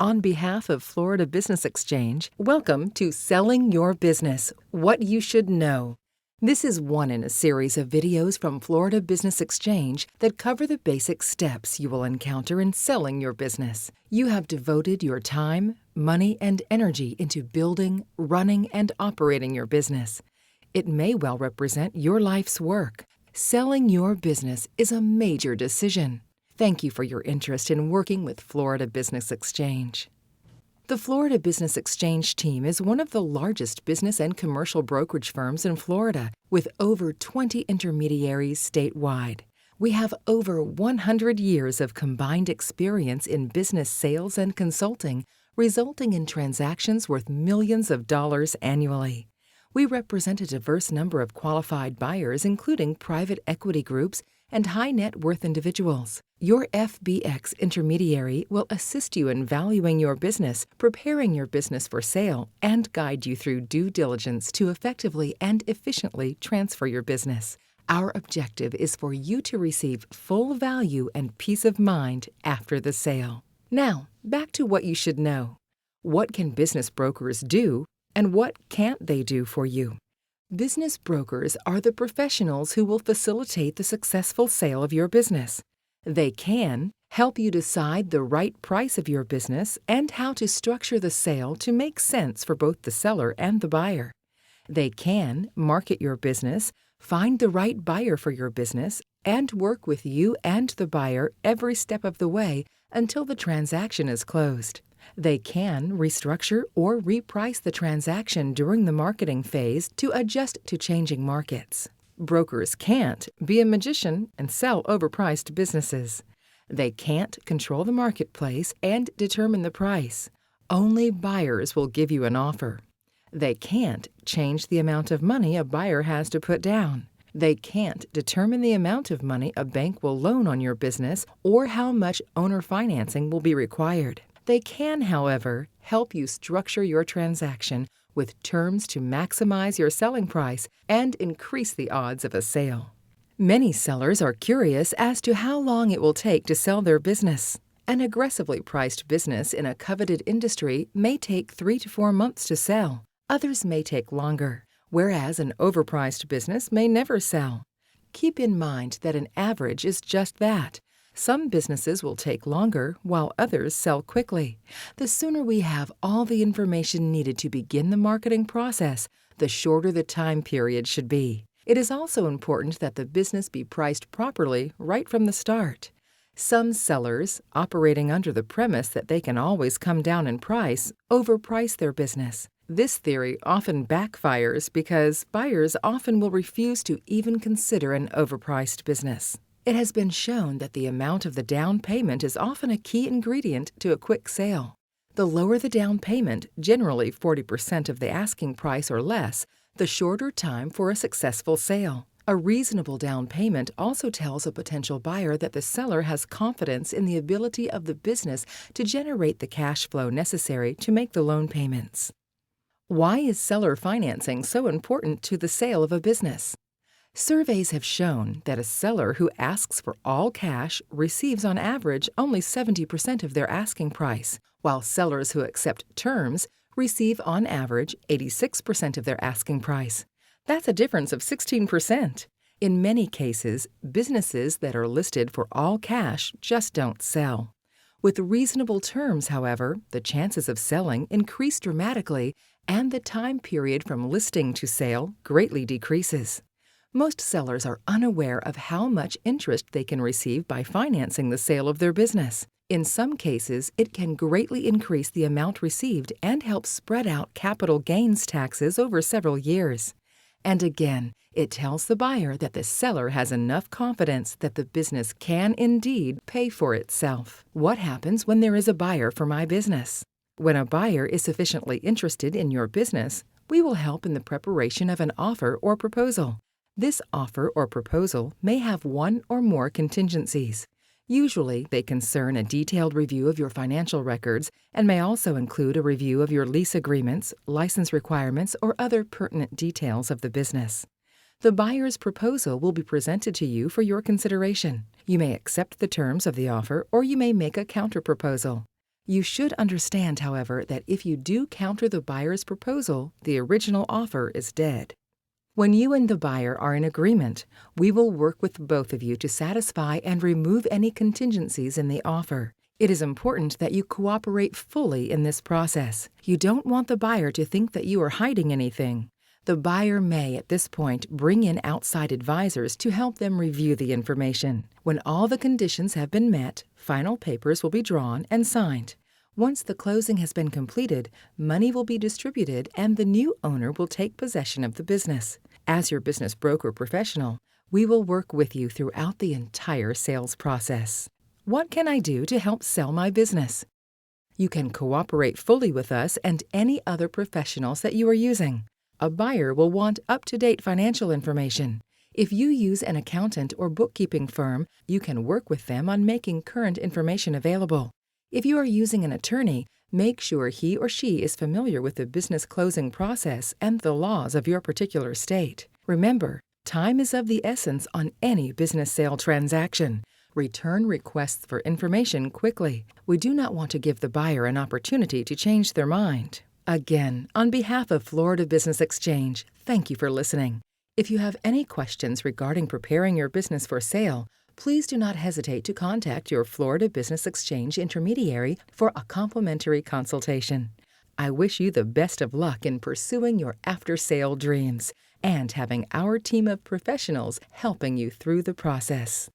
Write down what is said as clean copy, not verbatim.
On behalf of Florida Business Exchange, welcome to Selling Your Business, What You Should Know. This is one in a series of videos from Florida Business Exchange that cover the basic steps you will encounter in selling your business. You have devoted your time, money, and energy into building, running, and operating your business. It may well represent your life's work. Selling your business is a major decision. Thank you for your interest in working with Florida Business Exchange. The Florida Business Exchange team is one of the largest business and commercial brokerage firms in Florida, with over 20 intermediaries statewide. We have over 100 years of combined experience in business sales and consulting, resulting in transactions worth millions of dollars annually. We represent a diverse number of qualified buyers, including private equity groups and high net worth individuals. Your FBX intermediary will assist you in valuing your business, preparing your business for sale, and guide you through due diligence to effectively and efficiently transfer your business. Our objective is for you to receive full value and peace of mind after the sale. Now, back to what you should know. What can business brokers do, and what can't they do for you? Business brokers are the professionals who will facilitate the successful sale of your business. They can help you decide the right price of your business and how to structure the sale to make sense for both the seller and the buyer. They can market your business, find the right buyer for your business, and work with you and the buyer every step of the way until the transaction is closed. They can restructure or reprice the transaction during the marketing phase to adjust to changing markets. Brokers can't be a magician and sell overpriced businesses. They can't control the marketplace and determine the price. Only buyers will give you an offer. They can't change the amount of money a buyer has to put down. They can't determine the amount of money a bank will loan on your business or how much owner financing will be required. They can, however, help you structure your transaction with terms to maximize your selling price and increase the odds of a sale. Many sellers are curious as to how long it will take to sell their business. An aggressively priced business in a coveted industry may take 3 to 4 months to sell. Others may take longer, whereas an overpriced business may never sell. Keep in mind that an average is just that. Some businesses will take longer, while others sell quickly. The sooner we have all the information needed to begin the marketing process, the shorter the time period should be. It is also important that the business be priced properly right from the start. Some sellers, operating under the premise that they can always come down in price, overprice their business. This theory often backfires because buyers often will refuse to even consider an overpriced business. It has been shown that the amount of the down payment is often a key ingredient to a quick sale. The lower the down payment, generally 40% of the asking price or less, the shorter time for a successful sale. A reasonable down payment also tells a potential buyer that the seller has confidence in the ability of the business to generate the cash flow necessary to make the loan payments. Why is seller financing so important to the sale of a business? Surveys have shown that a seller who asks for all cash receives on average only 70% of their asking price, while sellers who accept terms receive on average 86% of their asking price. That's a difference of 16%. In many cases, businesses that are listed for all cash just don't sell. With reasonable terms, however, the chances of selling increase dramatically, and the time period from listing to sale greatly decreases. Most sellers are unaware of how much interest they can receive by financing the sale of their business. In some cases, it can greatly increase the amount received and help spread out capital gains taxes over several years. And again, it tells the buyer that the seller has enough confidence that the business can indeed pay for itself. What happens when there is a buyer for my business? When a buyer is sufficiently interested in your business, we will help in the preparation of an offer or proposal. This offer or proposal may have one or more contingencies. Usually, they concern a detailed review of your financial records and may also include a review of your lease agreements, license requirements, or other pertinent details of the business. The buyer's proposal will be presented to you for your consideration. You may accept the terms of the offer or you may make a counterproposal. You should understand, however, that if you do counter the buyer's proposal, the original offer is dead. When you and the buyer are in agreement, we will work with both of you to satisfy and remove any contingencies in the offer. It is important that you cooperate fully in this process. You don't want the buyer to think that you are hiding anything. The buyer may, at this point, bring in outside advisors to help them review the information. When all the conditions have been met, final papers will be drawn and signed. Once the closing has been completed, money will be distributed and the new owner will take possession of the business. As your business broker professional, we will work with you throughout the entire sales process. What can I do to help sell my business? You can cooperate fully with us and any other professionals that you are using. A buyer will want up-to-date financial information. If you use an accountant or bookkeeping firm, you can work with them on making current information available. If you are using an attorney, make sure he or she is familiar with the business closing process and the laws of your particular state. Remember, time is of the essence on any business sale transaction. Return requests for information quickly. We do not want to give the buyer an opportunity to change their mind. Again, on behalf of Florida Business Exchange, thank you for listening. If you have any questions regarding preparing your business for sale, please do not hesitate to contact your Florida Business Exchange intermediary for a complimentary consultation. I wish you the best of luck in pursuing your after-sale dreams and having our team of professionals helping you through the process.